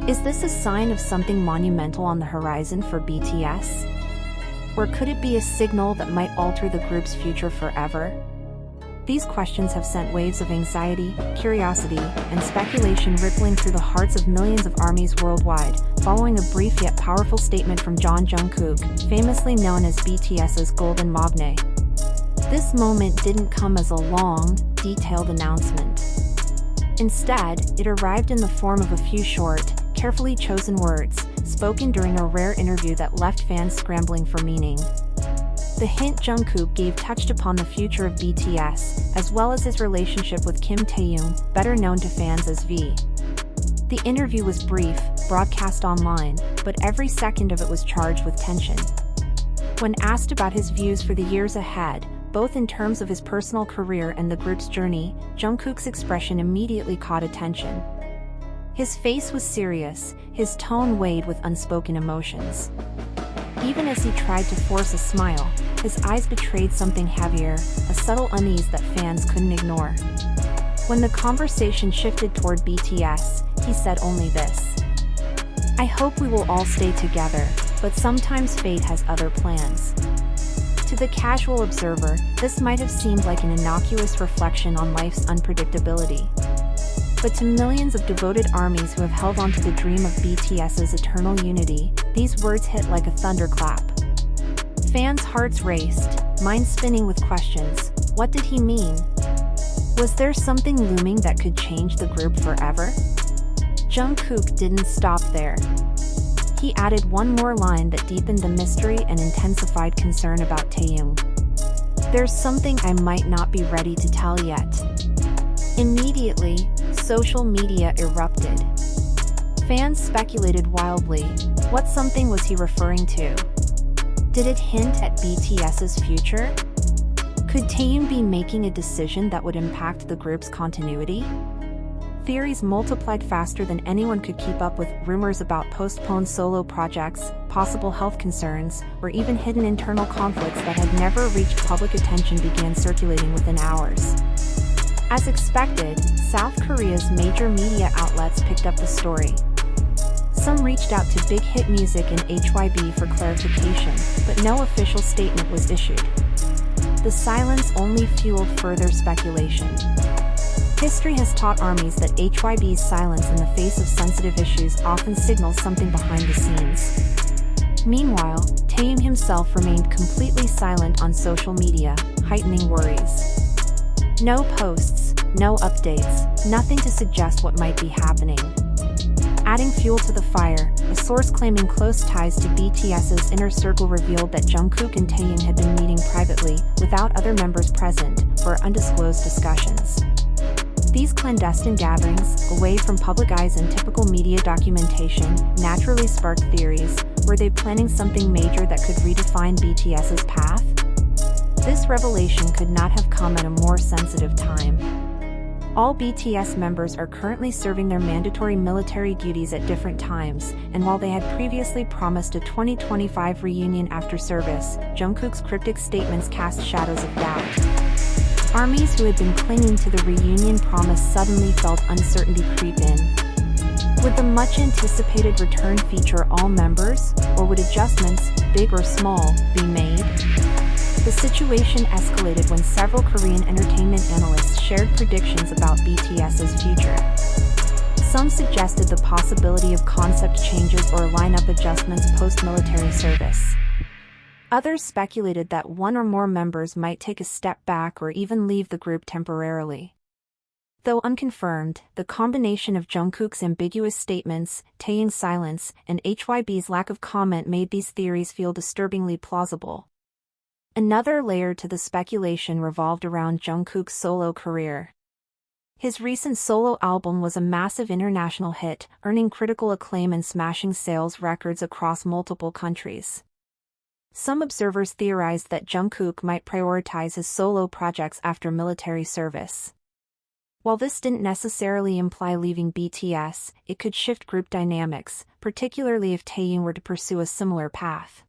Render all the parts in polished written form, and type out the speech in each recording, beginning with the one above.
Is this a sign of something monumental on the horizon for BTS? Or could it be a signal that might alter the group's future forever? These questions have sent waves of anxiety, curiosity, and speculation rippling through the hearts of millions of ARMYs worldwide, following a brief yet powerful statement from Jungkook, famously known as BTS's Golden Magne. This moment didn't come as a long, detailed announcement. Instead, it arrived in the form of a few short, carefully chosen words, spoken during a rare interview that left fans scrambling for meaning. The hint Jungkook gave touched upon the future of BTS, as well as his relationship with Kim Taehyung, better known to fans as V. The interview was brief, broadcast online, but every second of it was charged with tension. When asked about his views for the years ahead, both in terms of his personal career and the group's journey, Jungkook's expression immediately caught attention. His face was serious, his tone weighed with unspoken emotions. Even as he tried to force a smile, his eyes betrayed something heavier, a subtle unease that fans couldn't ignore. When the conversation shifted toward BTS, he said only this: "I hope we will all stay together, but sometimes fate has other plans." To the casual observer, this might have seemed like an innocuous reflection on life's unpredictability. But to millions of devoted ARMYs who have held on to the dream of BTS's eternal unity, these words hit like a thunderclap. Fans' hearts raced, minds spinning with questions. What did he mean? Was there something looming that could change the group forever? Jungkook didn't stop there. He added one more line that deepened the mystery and intensified concern about Taehyung. "There's something I might not be ready to tell yet." Immediately, social media erupted. Fans speculated wildly. What something was he referring to? Did it hint at BTS's future? Could Taehyung be making a decision that would impact the group's continuity? Theories multiplied faster than anyone could keep up, with rumors about postponed solo projects, possible health concerns, or even hidden internal conflicts that had never reached public attention began circulating within hours. As expected, South Korea's major media outlets picked up the story. Some reached out to Big Hit Music and HYB for clarification, but no official statement was issued. The silence only fueled further speculation. History has taught ARMYs that HYB's silence in the face of sensitive issues often signals something behind the scenes. Meanwhile, Taehyung himself remained completely silent on social media, heightening worries. No posts, no updates, nothing to suggest what might be happening. Adding fuel to the fire, a source claiming close ties to BTS's inner circle revealed that Jungkook and Taehyung had been meeting privately, without other members present, for undisclosed discussions. These clandestine gatherings, away from public eyes and typical media documentation, naturally sparked theories. Were they planning something major that could redefine BTS's path? This revelation could not have come at a more sensitive time. All BTS members are currently serving their mandatory military duties at different times, and while they had previously promised a 2025 reunion after service, Jungkook's cryptic statements cast shadows of doubt. ARMYs who had been clinging to the reunion promise suddenly felt uncertainty creep in. Would the much-anticipated return feature all members, or would adjustments, big or small, be made? The situation escalated when several Korean entertainment analysts shared predictions about BTS's future. Some suggested the possibility of concept changes or lineup adjustments post-military service. Others speculated that one or more members might take a step back or even leave the group temporarily. Though unconfirmed, the combination of Jungkook's ambiguous statements, Taehyung's silence, and HYB's lack of comment made these theories feel disturbingly plausible. Another layer to the speculation revolved around Jungkook's solo career. His recent solo album was a massive international hit, earning critical acclaim and smashing sales records across multiple countries. Some observers theorized that Jungkook might prioritize his solo projects after military service. While this didn't necessarily imply leaving BTS, it could shift group dynamics, particularly if Taehyung were to pursue a similar path.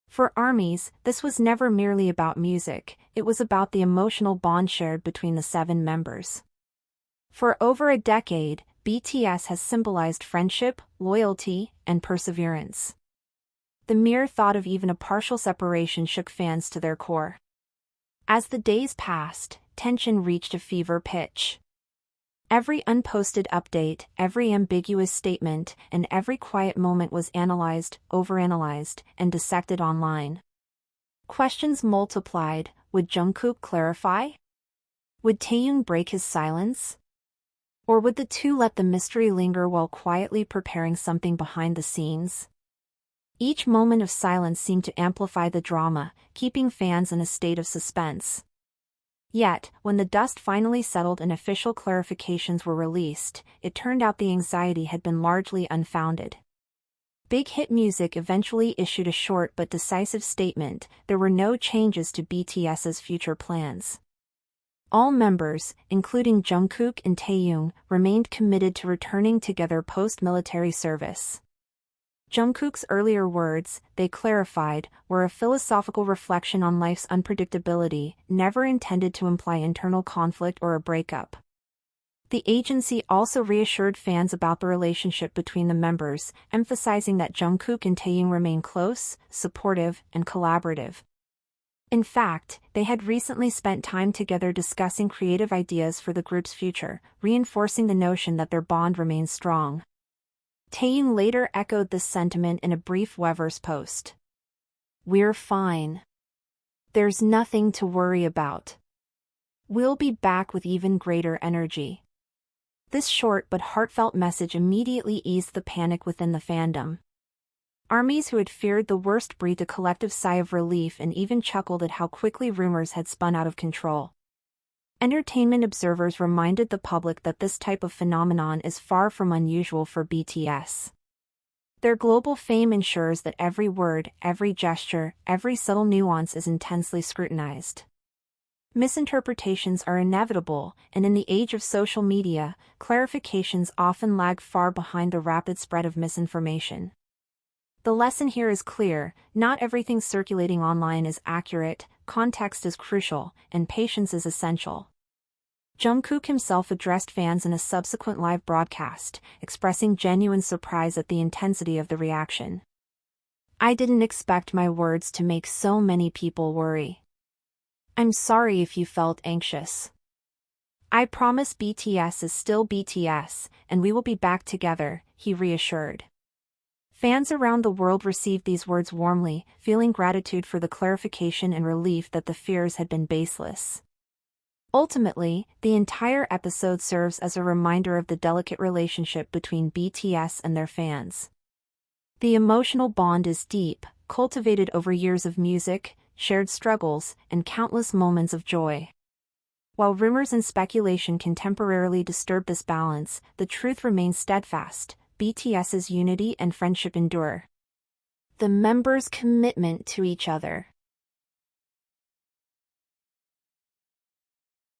For ARMYs, this was never merely about music, it was about the emotional bond shared between the 7 members. For over a decade, BTS has symbolized friendship, loyalty, and perseverance. The mere thought of even a partial separation shook fans to their core. As the days passed, tension reached a fever pitch. Every unposted update, every ambiguous statement, and every quiet moment was analyzed, overanalyzed, and dissected online. Questions multiplied. Would Jungkook clarify? Would Taehyung break his silence? Or would the two let the mystery linger while quietly preparing something behind the scenes? Each moment of silence seemed to amplify the drama, keeping fans in a state of suspense. Yet, when the dust finally settled and official clarifications were released, it turned out the anxiety had been largely unfounded. Big Hit Music eventually issued a short but decisive statement: there were no changes to BTS's future plans. All members, including Jungkook and Taehyung, remained committed to returning together post-military service. Jungkook's earlier words, they clarified, were a philosophical reflection on life's unpredictability, never intended to imply internal conflict or a breakup. The agency also reassured fans about the relationship between the members, emphasizing that Jungkook and Taehyung remain close, supportive, and collaborative. In fact, they had recently spent time together discussing creative ideas for the group's future, reinforcing the notion that their bond remains strong. Taehyung later echoed this sentiment in a brief Weverse post. "We're fine. There's nothing to worry about. We'll be back with even greater energy." This short but heartfelt message immediately eased the panic within the fandom. Armies who had feared the worst breathed a collective sigh of relief and even chuckled at how quickly rumors had spun out of control. Entertainment observers reminded the public that this type of phenomenon is far from unusual for BTS. Their global fame ensures that every word, every gesture, every subtle nuance is intensely scrutinized. Misinterpretations are inevitable, and in the age of social media, clarifications often lag far behind the rapid spread of misinformation. The lesson here is clear: not everything circulating online is accurate, context is crucial, and patience is essential. Jungkook himself addressed fans in a subsequent live broadcast, expressing genuine surprise at the intensity of the reaction. "I didn't expect my words to make so many people worry. I'm sorry if you felt anxious. I promise BTS is still BTS, and we will be back together," he reassured. Fans around the world received these words warmly, feeling gratitude for the clarification and relief that the fears had been baseless. Ultimately, the entire episode serves as a reminder of the delicate relationship between BTS and their fans. The emotional bond is deep, cultivated over years of music, shared struggles, and countless moments of joy. While rumors and speculation can temporarily disturb this balance, the truth remains steadfast: BTS's unity and friendship endure. The members' commitment to each other,